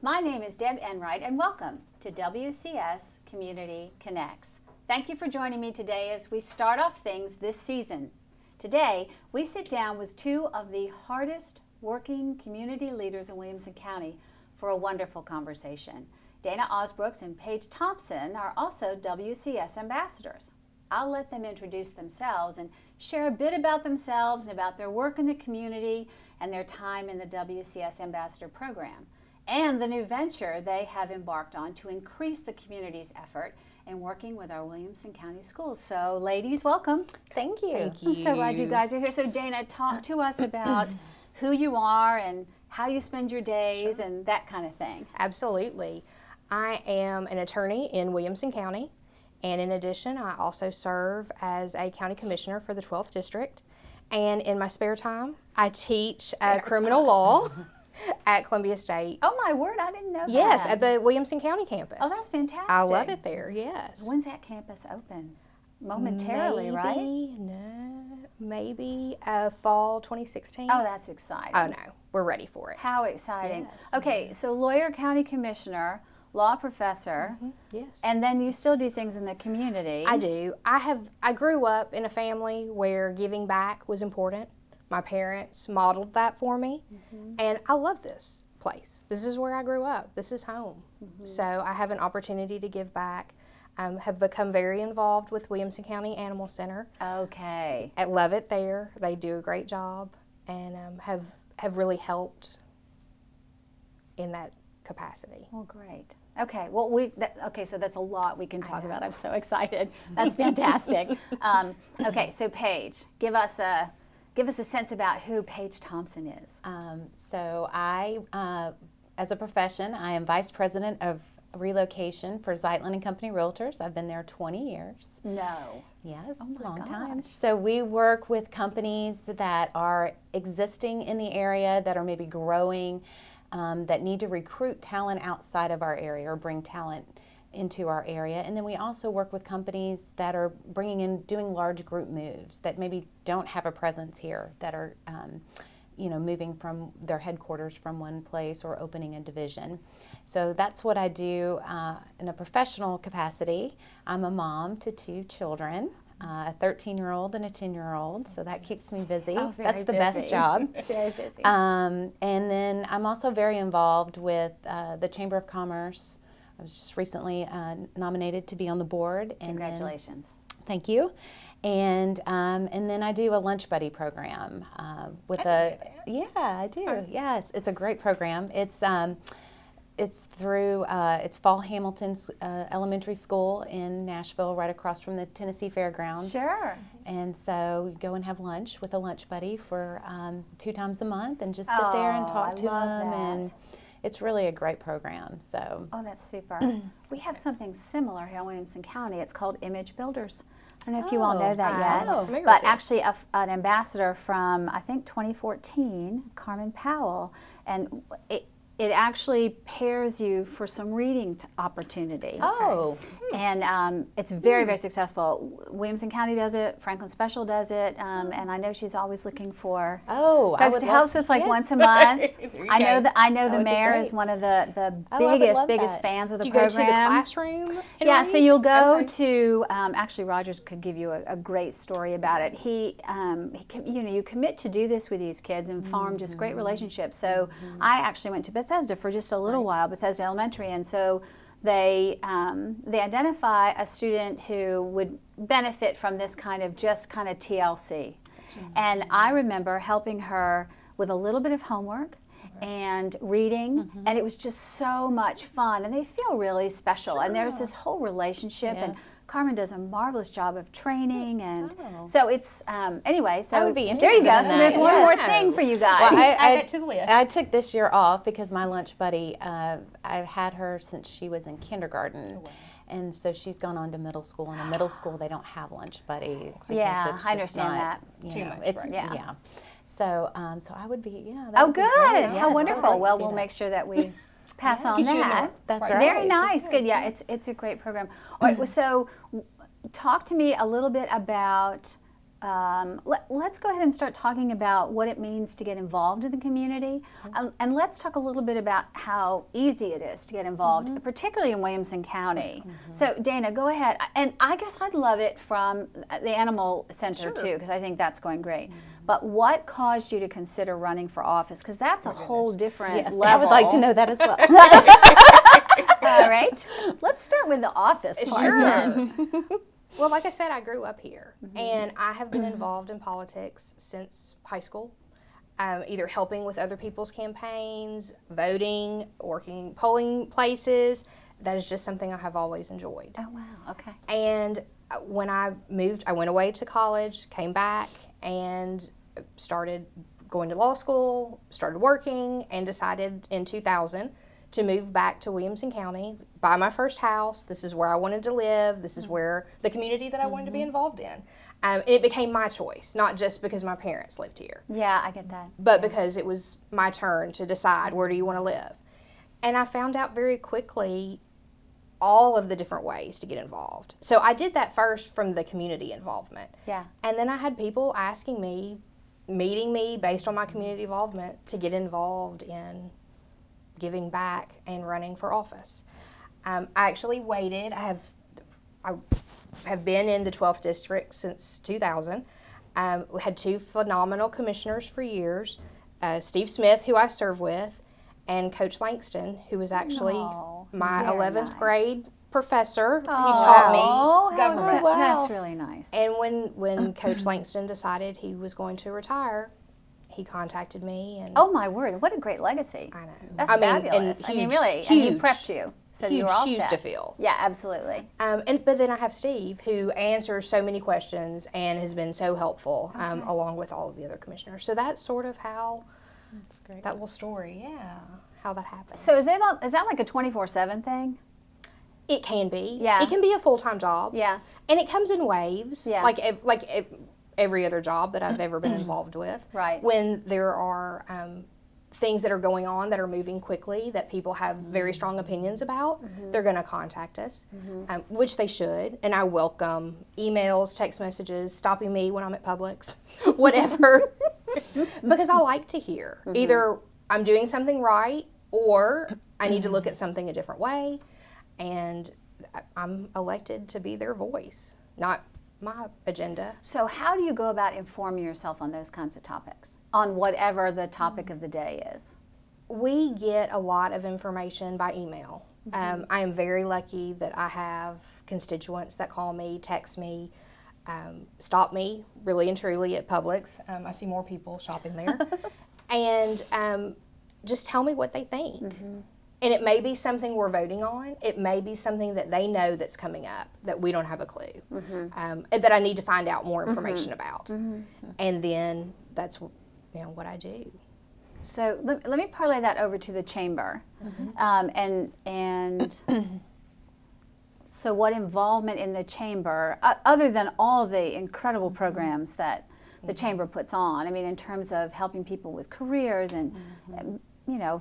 My name is Deb Enright, and welcome to WCS Community Connects. Thank you for joining me today as we start off things this season. Today, we sit down with two of the hardest working community leaders in Williamson County for a wonderful conversation. Dana Ausbrooks and Paige Thompson are also WCS ambassadors. I'll let them introduce themselves and share a bit about themselves and about their work in the community and their time in the WCS Ambassador Program, and the new venture they have embarked on to increase the community's effort in working with our Williamson County schools. So ladies, welcome. Thank you. I'm so glad you guys are here. So Dana, talk to us about who you are and how you spend your days and that kind of thing. Absolutely. I am an attorney in Williamson County, and in addition, I also serve as a county commissioner for the 12th District. And in my spare time, I teach criminal law at Columbia State. Oh my word, I didn't know that. Yes, at the Williamson County campus. Oh, that's fantastic. I love it there, yes. When's that campus open? Momentarily, right? Maybe fall 2016. Oh, that's exciting. Oh no, we're ready for it. How exciting. Yes. Okay, so lawyer, county commissioner, law professor, Yes. and then you still do things in the community. I do. I grew up in a family where giving back was important. My parents modeled that for me, and I love this place. This is where I grew up. This is home. So I have an opportunity to give back. Have become very involved with Williamson County Animal Center. Okay. I love it there. They do a great job, and have really helped in that capacity. Well, great. Okay. Well, okay. So that's a lot we can talk about. I'm so excited. That's fantastic. Okay. So Paige, give us a sense about who Paige Thompson is. So I, as a profession, I am Vice President of Relocation for Zeitlin and Company Realtors. I've been there 20 years. No. Yes, Oh my long time. gosh. So we work with companies that are existing in the area, that are maybe growing, that need to recruit talent outside of our area or bring talent into our area. And then we also work with companies that are doing large group moves that maybe don't have a presence here, that are moving from their headquarters from one place or opening a division. So that's what I do in a professional capacity. I'm a mom to two children, a 13-year-old and a 10-year-old, so that keeps me busy. Oh, very That's the busy. best job. Very busy. And then I'm also very involved with the Chamber of Commerce. I was just recently nominated to be on the board. And Congratulations. Thank you. And then I do a lunch buddy program with I do. Yes, it's a great program. It's through it's Fall Hamilton Elementary School in Nashville, right across from the Tennessee Fairgrounds. Sure. And so we go and have lunch with a lunch buddy for 2 times a month, and just sit there and talk to them. And it's really a great program. So. Oh, that's super. We have something similar here in Williamson County. It's called Image Builders. I don't know if you all know that yet, familiar but with it. actually an ambassador from, I think, 2014, Carmen Powell, and it actually pairs you for some reading opportunity. Oh. And it's very, very successful. Williamson County does it, Franklin Special does it, and I know she's always looking for folks to help. So it's like once a month. I know the would be mayor is great. one of the love biggest that. fans of the Do you go program. to the classroom? and Yeah, so read? you'll go Okay. to, actually Rogers could give you a great story about it. You commit to do this with these kids and form just great relationships. So I actually went to Bethesda for just a little while, Bethesda Elementary, and so they identify a student who would benefit from this kind of TLC. And I remember helping her with a little bit of homework and reading, and it was just so much fun, and they feel really special. And there's this whole relationship, and Carmen does a marvelous job of training, and so it's anyway. So I would be there you go. interested in So there's that, one yes. more thing for you guys. Well, Add that to the list. I took this year off because my lunch buddy, I've had her since she was in kindergarten. And so she's gone on to middle school, and in middle school they don't have lunch buddies. Because Yeah, it's I just understand not, that. you know, much, it's, right. yeah. So I would be, that Oh, would be good. great. How Yes, wonderful. I'd like Well, to do we'll that. make sure that we pass on Get you in that. there. That's Right. right. Very nice. Good. Yeah, it's a great program. All right. So talk to me a little bit about let's go ahead and start talking about what it means to get involved in the community. And let's talk a little bit about how easy it is to get involved, particularly in Williamson County. So Dana, go ahead. And I guess I'd love it from the Animal Center too, because I think that's going great. But what caused you to consider running for office? Because that's a whole different level. I would like to know that as well. All right. Let's start with the office part. Sure. Well, like I said, I grew up here, and I have been involved in politics since high school, either helping with other people's campaigns, voting, working polling places. That is just something I have always enjoyed. Oh, wow. Okay. And when I moved, I went away to college, came back, and started going to law school, started working, and decided in 2000 to move back to Williamson County, buy my first house. This is where I wanted to live. This is where the community that I wanted to be involved in. And it became my choice, not just because my parents lived here, Yeah, I get that. but because it was my turn to decide where do you want to live. And I found out very quickly all of the different ways to get involved. So I did that first from the community involvement. Yeah. And then I had people asking me, meeting me based on my community involvement to get involved in giving back and running for office. I actually waited. I have been in the 12th district since 2000. We had two phenomenal commissioners for years, Steve Smith, who I serve with, and Coach Langston, who was actually my very 11th nice. grade professor. He Oh, taught me how government. nice. That's really nice. And when Coach Langston decided he was going to retire, he contacted me. And Oh my word! What a great legacy. I know. That's I mean, fabulous. and I mean, huge- really, and he huge- prepped you, so you huge were all shoes set. to fill. Yeah, absolutely. But then I have Steve, who answers so many questions and has been so helpful, along with all of the other commissioners. So that's sort of how That's great. that little story, how that happened. So is that like a 24/7 thing? It can be. Yeah. It can be a full-time job. Yeah. And it comes in waves. Yeah. Like every other job that I've ever been involved with. Right. When there are things that are going on that are moving quickly that people have very strong opinions about, they're going to contact us, which they should. And I welcome emails, text messages, stopping me when I'm at Publix, whatever, because I like to hear either I'm doing something right or I need to look at something a different way. And I'm elected to be their voice, not my agenda. So how do you go about informing yourself on those kinds of topics, on whatever the topic of the day is? We get a lot of information by email. I am very lucky that I have constituents that call me, text me, stop me really and truly at Publix. I see more people shopping there. And just tell me what they think. And it may be something we're voting on. It may be something that they know that's coming up that we don't have a clue, that I need to find out more information about. And then that's what I do. So let me parlay that over to the chamber, and so what involvement in the chamber, other than all the incredible programs that the chamber puts on. I mean, in terms of helping people with careers and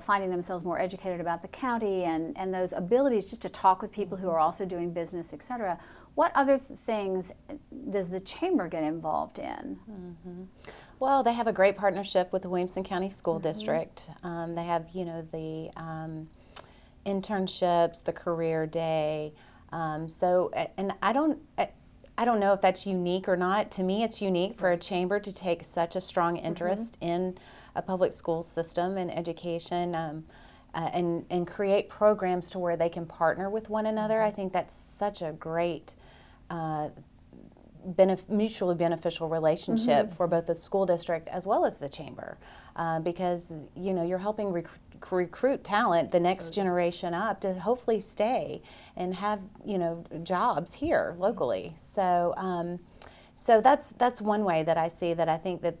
finding themselves more educated about the county and those abilities just to talk with people who are also doing business, et cetera. What other things does the chamber get involved in? Well, they have a great partnership with the Williamson County School District. They have, the internships, the career day. And I don't know if that's unique or not. To me, it's unique for a chamber to take such a strong interest in a public school system and education, and create programs to where they can partner with one another. I think that's such a great mutually beneficial relationship for both the school district as well as the chamber, because you're helping recruit talent, the next generation up, to hopefully stay and have jobs here locally. So that's one way that I see that I think that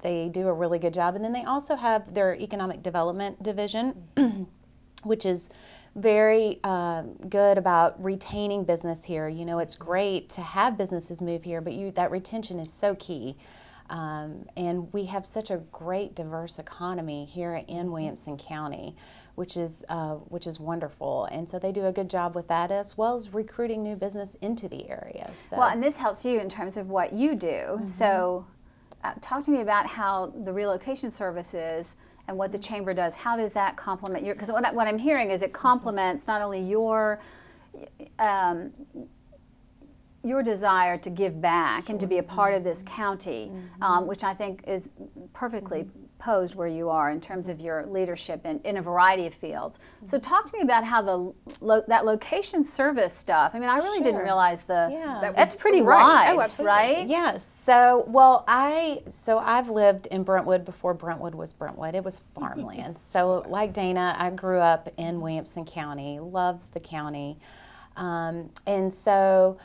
they do a really good job. And then they also have their economic development division, which is very good about retaining business here. It's great to have businesses move here, but that retention is so key. And we have such a great diverse economy here in Williamson County, which is wonderful. And so they do a good job with that, as well as recruiting new business into the area. So. Well, and this helps you in terms of what you do. So talk to me about how the relocation services and what the chamber does. How does that complement your, because what I'm hearing is it complements not only your desire to give back and to be a part of this county, which I think is perfectly posed where you are in terms of your leadership in a variety of fields. So talk to me about how that location service stuff, I mean, I really didn't realize that's pretty wide, oh, absolutely. right? Yes. So, well, I've lived in Brentwood before Brentwood was Brentwood. It was farmland. So like Dana, I grew up in Williamson County, loved the county. And so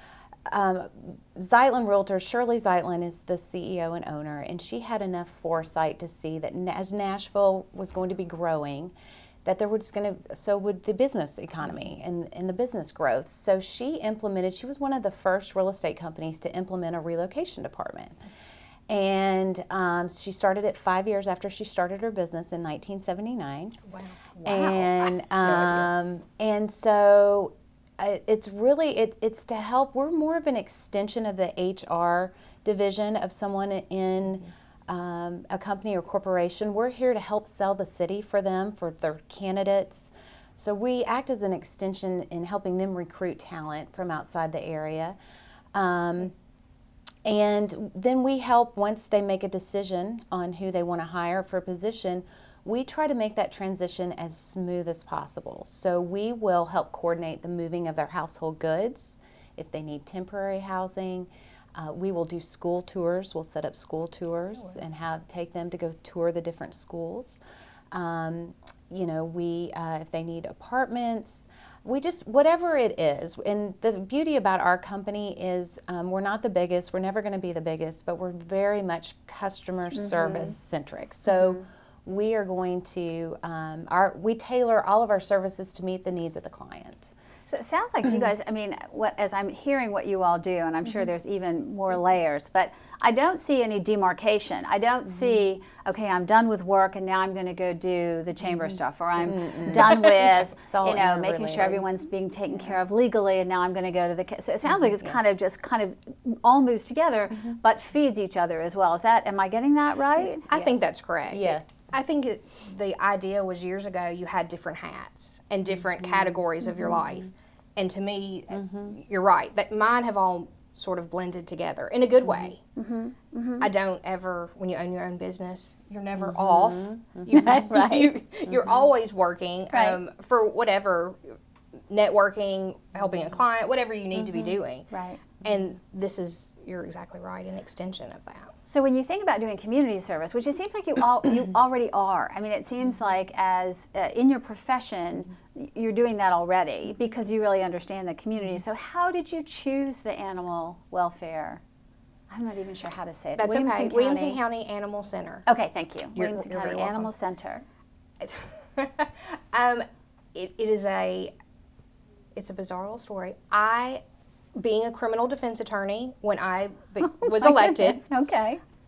Zeitlin Realtor, Shirley Zeitlin is the CEO and owner, and she had enough foresight to see that as Nashville was going to be growing, that so would the business economy and the business growth. So she was one of the first real estate companies to implement a relocation department. And she started it 5 years after she started her business in 1979. Wow. And so it's really, it's to help. We're more of an extension of the HR division of someone in a company or corporation. We're here to help sell the city for them, for their candidates. So we act as an extension in helping them recruit talent from outside the area. And then we help once they make a decision on who they want to hire for a position. We try to make that transition as smooth as possible. So we will help coordinate the moving of their household goods. If they need temporary housing, we will do school tours. We'll set up school tours and take them to go tour the different schools. If they need apartments, whatever it is. And the beauty about our company is we're not the biggest. We're never going to be the biggest, but we're very much customer service centric. So we are going to, we tailor all of our services to meet the needs of the client. So it sounds like you guys, I mean, as I'm hearing what you all do, and I'm sure there's even more layers, but I don't see any demarcation. I don't see, okay, I'm done with work and now I'm going to go do the chamber stuff, or I'm done with, making sure everyone's being taken care of legally, and now I'm going to go to the, so it sounds like it's kind of all moves together, but feeds each other as well. Am I getting that right? I think that's correct. Yes. I think the idea was years ago you had different hats and different categories of your life. And to me, you're right, that mine have all sort of blended together in a good way. I don't ever, when you own your own business, you're never off. You're always working for whatever, networking, helping a client, whatever you need to be doing. Right. And you're exactly right, an extension of that. So when you think about doing community service, which it seems like you already are, I mean, it seems like as in your profession, you're doing that already because you really understand the community. So how did you choose the animal welfare? I'm not even sure how to say it. That's okay. Williamson County Animal Center. Okay, thank you. Williamson You're County very Animal Center. It's a bizarre little story. Being a criminal defense attorney, when I was elected,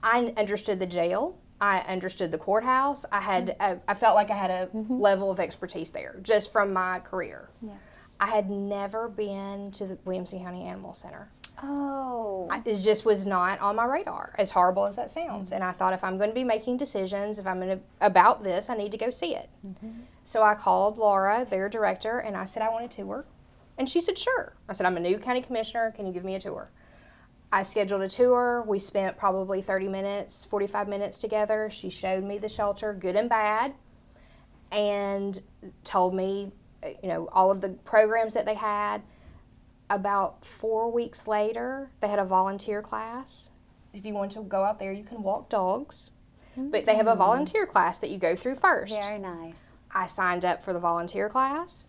I understood the jail. I understood the courthouse. I felt like I had a level of expertise there just from my career. Yeah. I had never been to the Williamson County Animal Center. Oh. It just was not on my radar, as horrible as that sounds. And I thought, if I'm going to be making decisions, about this, I need to go see it. So I called Laura, their director, and I said I want a tour. And she said, sure. I said, I'm a new county commissioner. Can you give me a tour? I scheduled a tour. We spent probably 30 minutes, 45 minutes together. She showed me the shelter, good and bad, and told me, all of the programs that they had. About 4 weeks later, they had a volunteer class. If you want to go out there, you can walk dogs. But they have a volunteer class that you go through first. Very nice. I signed up for the volunteer class.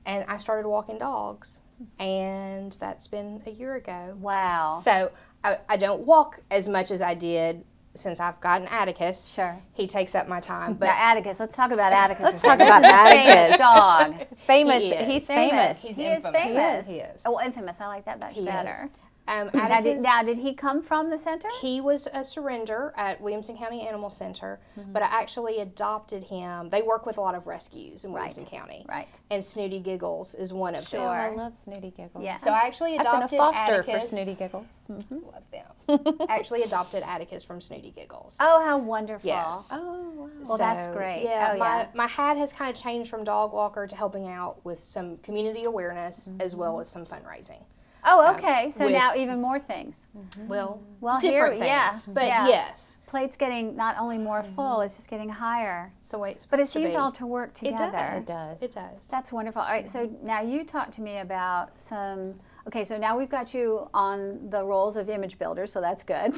And I started walking dogs, and that's been a year ago. Wow. So I don't walk as much as I did since I've gotten Atticus. Sure. He takes up my time. But now, Atticus, let's talk about Atticus. Let's talk about Atticus. Famous dog. Famous. He is. He's famous. He is famous. He is. Oh, infamous. I like that much better. Now, did he come from the center? He was a surrender at Williamson County Animal Center, but I actually adopted him. They work with a lot of rescues in Williamson County. Right. And Snooty Giggles is one of Oh, them. I love Snooty Giggles. Yeah. So I actually I've been a adopted foster for Atticus. Snooty Giggles. Love them. Actually adopted Atticus from Snooty Giggles. Oh, how wonderful. Yes. Oh, wow. Well, that's So, great. Yeah, Oh, my hat has kind of changed from dog walker to helping out with some community awareness as well as some fundraising. Oh, okay. So with- now even more things. Well, Well, different here, yeah, things, but yeah. yes, Plate's getting not only more full, it's just getting higher. it's the way it's But it supposed to seems be. all to work together. It does. It does. That's wonderful. All right, so now you talk to me about some. Okay, so now we've got you on the roles of image builder, so that's good.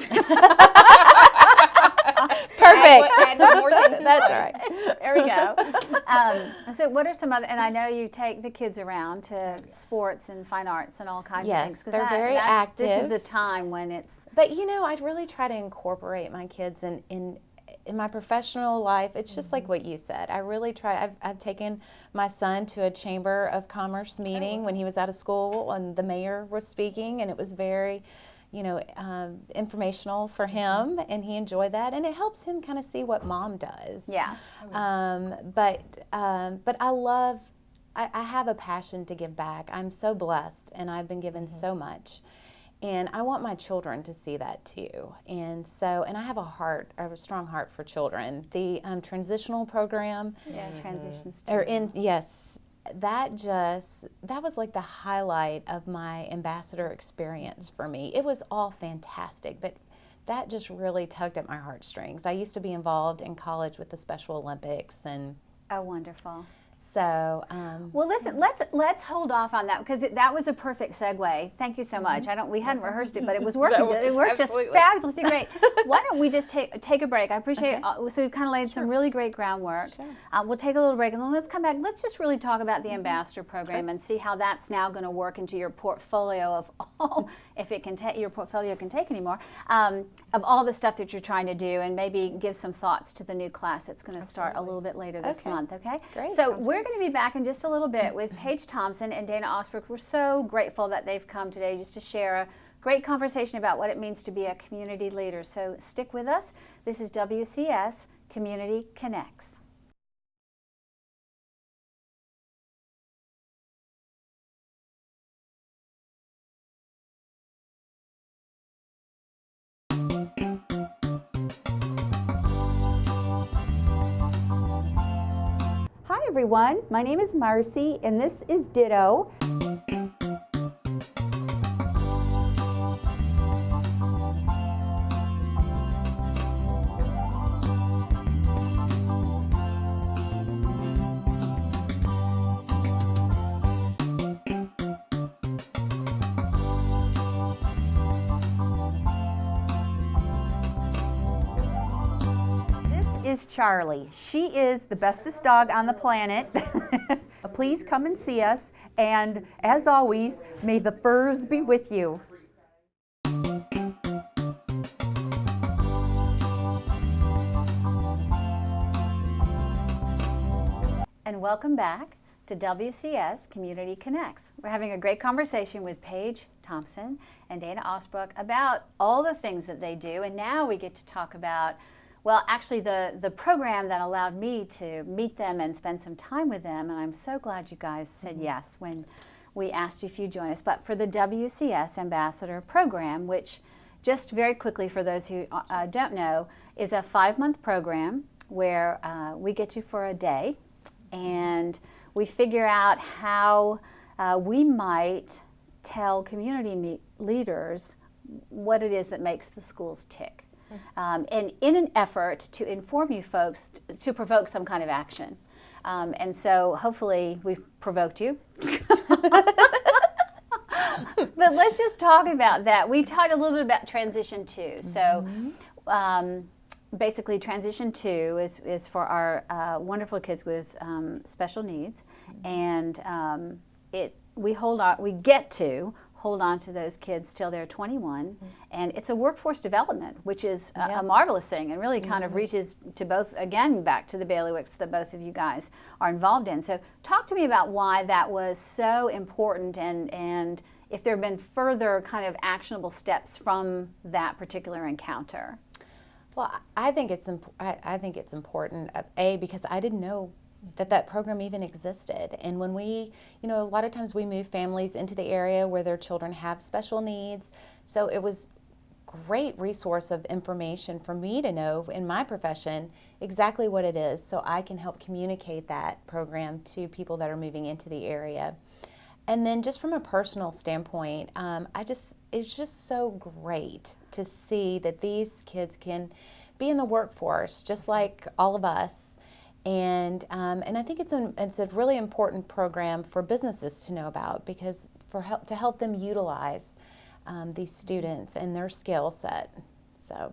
Perfect. Add the more things to That's it. all right. There we go. So what are some other, and I know you take the kids around to sports and fine arts and all kinds of things. Yes, 'cause they're very active. This is the time when it's, But you know, I really try to incorporate my kids in my professional life. It's just like what you said. I really try. I've taken my son to a Chamber of Commerce meeting when he was out of school, and the mayor was speaking, and it was very, informational for him, and he enjoyed that, and it helps him kind of see what mom does. yeah. But I love. I have a passion to give back. I'm so blessed, and I've been given so much. And I want my children to see that too. And I have a strong heart for children. The transitional program, Yeah, transitions that was like the highlight of my ambassador experience for me. It was all fantastic, but that just really tugged at my heartstrings. I used to be involved in college with the Special Olympics, and Oh, wonderful. so Well, listen, let's hold off on that because that was a perfect segue. Thank you so much. We hadn't rehearsed it, but it was working. It worked just fabulously great. Why don't we just take a break? I appreciate it. So we've kind of laid some really great groundwork. Sure. We'll take a little break and then let's come back. Let's just really talk about the ambassador program and see how that's now going to work into your portfolio of all, if it can your portfolio can take anymore, of all the stuff that you're trying to do, and maybe give some thoughts to the new class that's going to start a little bit later this month. Okay. Great. So Sounds we're going to be back in just a little bit with Paige Thompson and Dana Ausbrooks. We're so grateful that they've come today just to share a great conversation about what it means to be a community leader. So stick with us. This is WCS Community Connects. Hi everyone, my name is Marcy and this is Ditto. Is Charlie. She is the bestest dog on the planet. Please come and see us, and as always, may the furs be with you. And welcome back to WCS Community Connects. We're having a great conversation with Paige Thompson and Dana Ausbrooks about all the things that they do, and now we get to talk about, well, actually the program that allowed me to meet them and spend some time with them, and I'm so glad you guys said yes when we asked you if you'd join us. But for the WCS Ambassador Program, which just very quickly for those who don't know, is a 5-month program where we get you for a day and we figure out how we might tell community leaders what it is that makes the schools tick. And in an effort to inform you folks, to provoke some kind of action. And so hopefully we've provoked you. But let's just talk about that. We talked a little bit about Transition 2. So basically Transition 2 is for our wonderful kids with special needs. And we get to hold on to those kids till they're 21, and it's a workforce development, which is a marvelous thing, and really kind of reaches to both, again, back to the bailiwicks that both of you guys are involved in. So talk to me about why that was so important and if there have been further kind of actionable steps from that particular encounter. Well, I think it's important, because I didn't know that program even existed. And when we, a lot of times we move families into the area where their children have special needs. So it was great resource of information for me to know in my profession exactly what it is, so I can help communicate that program to people that are moving into the area. And then just from a personal standpoint, it's just so great to see that these kids can be in the workforce just like all of us. And I think it's a really important program for businesses to know about, because to help them utilize these students and their skill set. So,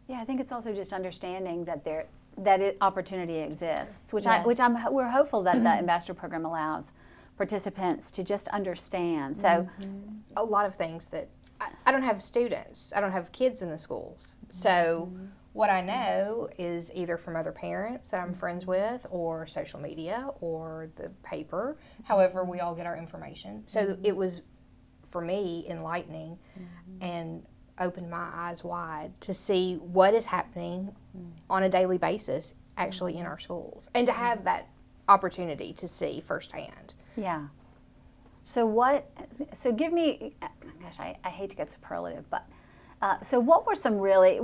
yeah, I think it's also just understanding that opportunity exists, which Yes. we're hopeful that the ambassador program allows participants to just understand. So, A lot of things that I don't have students, I don't have kids in the schools. So what I know is either from other parents that I'm friends with, or social media, or the paper, however we all get our information. So it was, for me, enlightening and opened my eyes wide to see what is happening on a daily basis actually in our schools, and to have that opportunity to see firsthand. yeah. So give me, gosh, I hate to get superlative, but so what were some really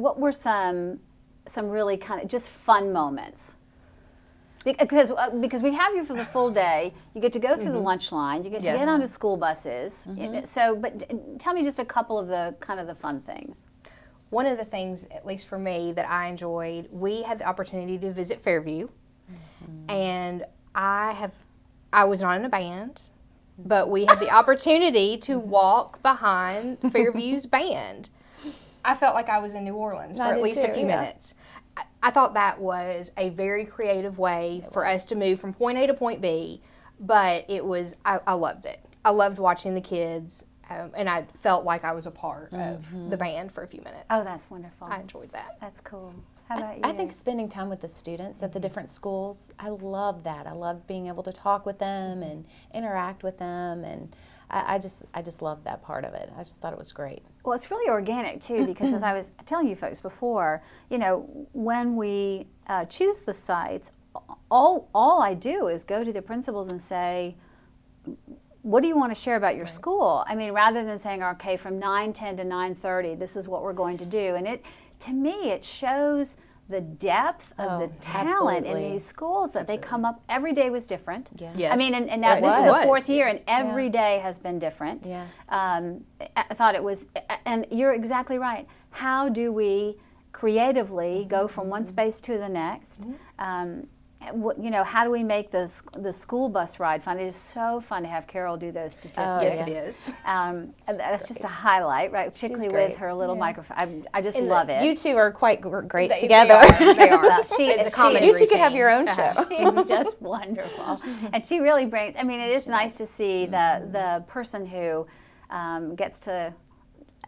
kind of just fun moments? Because we have you for the full day, you get to go through the lunch line, you get to Yes. get onto school buses. So, but tell me just a couple of the kind of the fun things. One of the things, at least for me, that I enjoyed, we had the opportunity to visit Fairview, and I was not in a band, but we had the opportunity to walk behind Fairview's band. I felt like I was in New Orleans for I at did least a too, few yeah. minutes. I thought that was a very creative way for us to move from point A to point B, but I loved it. I loved watching the kids, and I felt like I was a part of the band for a few minutes. Oh, that's wonderful. I enjoyed that. That's cool. How about you? I think spending time with the students at the different schools, I love that. I love being able to talk with them and interact with them, and I just love that part of it. I just thought it was great. Well, it's really organic too, because as I was telling you folks before, when we choose the sites, all I do is go to the principals and say, what do you want to share about your school? I mean, rather than saying, okay, from 9:10 to 9:30, this is what we're going to do. And to me, it shows the depth of the talent in absolutely. these schools, that they come up, every day was different. Yeah. Yes. I mean, and now It this is was. the fourth year, and every day has been different. Yes. I thought it was, and you're exactly right. How do we creatively go from one space to the next? How do we make the school bus ride fun? It is so fun to have Carol do those statistics. Yes, it is. And that's just a highlight, right? Particularly with great. her little microphone. I just love it. You two are quite great They together. are. They are. It's a comedy You two could have routine. your own show. She's just wonderful, and she really brings. I mean, it is nice to see the person who gets to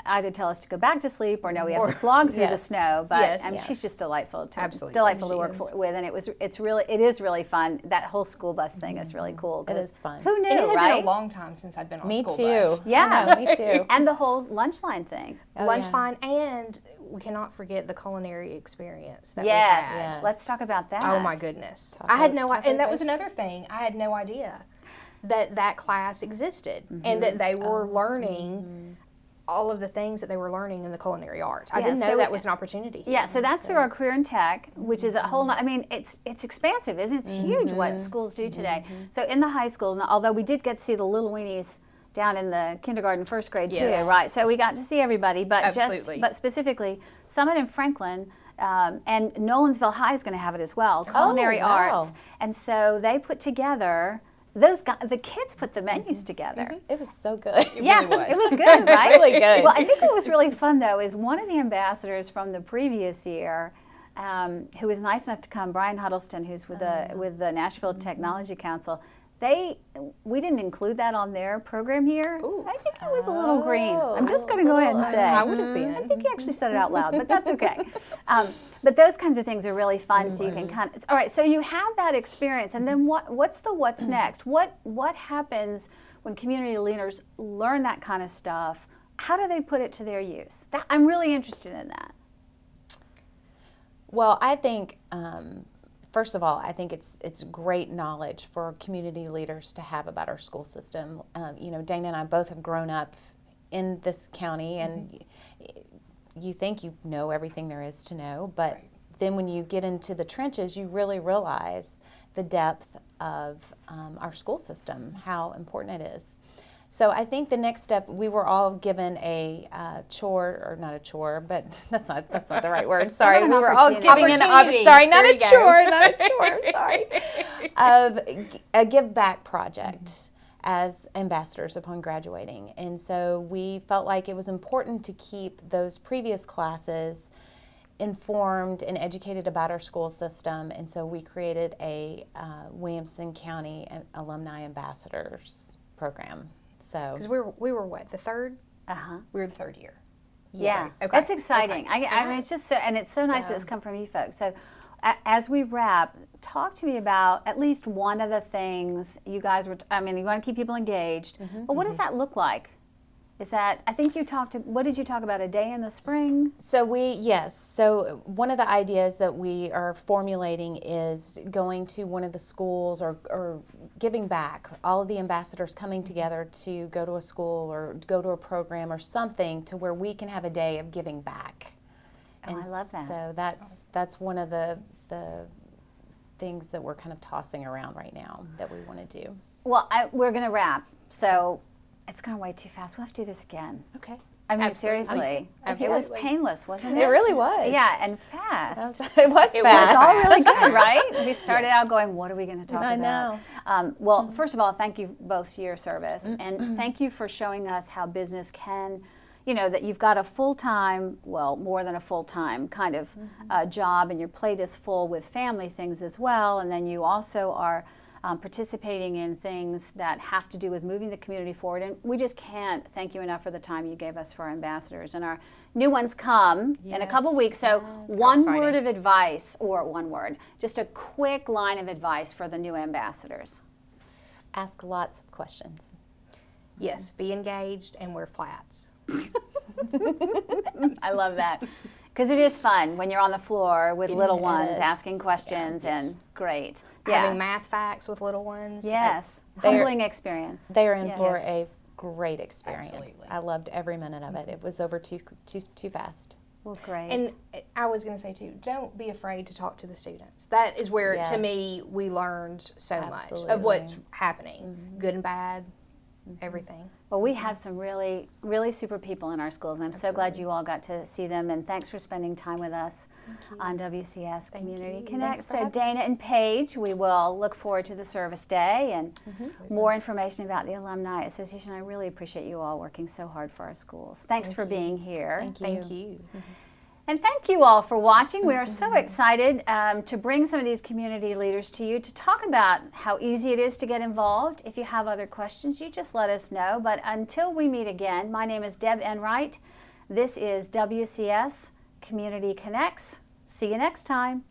either tell us to go back to sleep, or no, we have to slog through the Yes. snow. But Yes. I mean, she's just delightful. Absolutely, delightful to she work is. with, and it is really fun. That whole school bus thing is really cool. 'Cause is fun. Who knew, And it had right? been a long time since I'd been on a Me school too. bus. Yeah. I know, me too. And the whole lunch line thing. Oh, Lunch yeah. line, and we cannot forget the culinary experience that Yes. we had. Yes. Let's talk about that. Oh my goodness! I had no, Taco and that was fish. another thing. I had no idea that class existed, and that they were learning all of the things that they were learning in the culinary arts. I Yeah, didn't know so that was an opportunity. Yeah, so that's through our career in tech, which is a whole. I mean, it's expansive, isn't it? It's huge what schools do today. So in the high schools, and although we did get to see the little weenies down in the kindergarten, first grade Yes. too, right? So we got to see everybody, but Absolutely. but specifically Summit and Franklin. And Nolensville High is going to have it as well, culinary wow. arts, and so they put together. Those guys, the kids put the menus together. It was so good. Yeah, really was. it was good, right? Really good. Well, I think what was really fun though is one of the ambassadors from the previous year, who was nice enough to come, Brian Huddleston, who's with the Nashville Technology Council. We didn't include that on their program here. I think it was a little green. I'm just going to go ahead and say. I would have been. I think he actually said it out loud, but that's okay. But those kinds of things are really fun, so you can kind of. All right, so you have that experience, and then what's next? What happens when community leaders learn that kind of stuff, how do they put it to their use? I'm really interested in that. Well, I think, first of all, I think it's great knowledge for community leaders to have about our school system. You know, Dana and I both have grown up in this county, and you think you know everything there is to know, but then when you get into the trenches, you really realize the depth of our school system, how important it is. So I think the next step, we were all given a chore, or not a chore, but that's not the right word. Sorry, we were all giving an sorry, not a chore, not a chore. Sorry, of a give back project as ambassadors upon graduating, and so we felt like it was important to keep those previous classes informed and educated about our school system, and so we created a Williamson County Alumni Ambassadors program. So, Because we were what, the third? We were the third year. Yeah, Okay. that's exciting. I mean, it's just so, and it's so nice that it's come from you folks. So, as we wrap, talk to me about at least one of the things you guys were. I mean, you want to keep people engaged, but what does that look like? Is that, I think you talked, what did you talk about, a day in the spring? So so one of the ideas that we are formulating is going to one of the schools or giving back, all of the ambassadors coming together to go to a school or go to a program or something to where we can have a day of giving back. Oh, I love that. So that's one of the things that we're kind of tossing around right now that we want to do. Well, we're going to wrap, so it's gone way too fast. We'll have to do this again. Okay. I mean, Absolutely. seriously. Absolutely. It was painless, wasn't it? It really was. Yeah, and fast. It was fast. It was all really good, right? We started out going, what are we going to talk I about? know. Well, first of all, thank you both for your service. And thank you for showing us how business can, you know, that you've got a full-time, well, more than a full-time kind of job, and your plate is full with family things as well. And then you also are participating in things that have to do with moving the community forward. And we just can't thank you enough for the time you gave us for our ambassadors. And our new ones come in a couple weeks. So one word of advice, or one word, just a quick line of advice for the new ambassadors. Ask lots of questions. Yes, be engaged and wear flats. I love that. Because it is fun when you're on the floor with little ones asking questions, and great. Having math facts with little ones. Yes. Humbling experience. They are in for a great experience. Absolutely. I loved every minute of it. It was over too fast. Well, great. And I was going to say too, don't be afraid to talk to the students. That is where, to me, we learned so much of what's happening, good and bad, everything. Well, we have some really, really super people in our schools, and I'm so glad you all got to see them, and thanks for spending time with us on WCS Community Connect. So Dana and Paige, we will look forward to the service day and more information about the Alumni Association. I really appreciate you all working so hard for our schools. Thanks for being here. Thank you. And thank you all for watching. We are so excited to bring some of these community leaders to you to talk about how easy it is to get involved. If you have other questions, you just let us know. But until we meet again, my name is Deb Enright. This is WCS Community Connects. See you next time.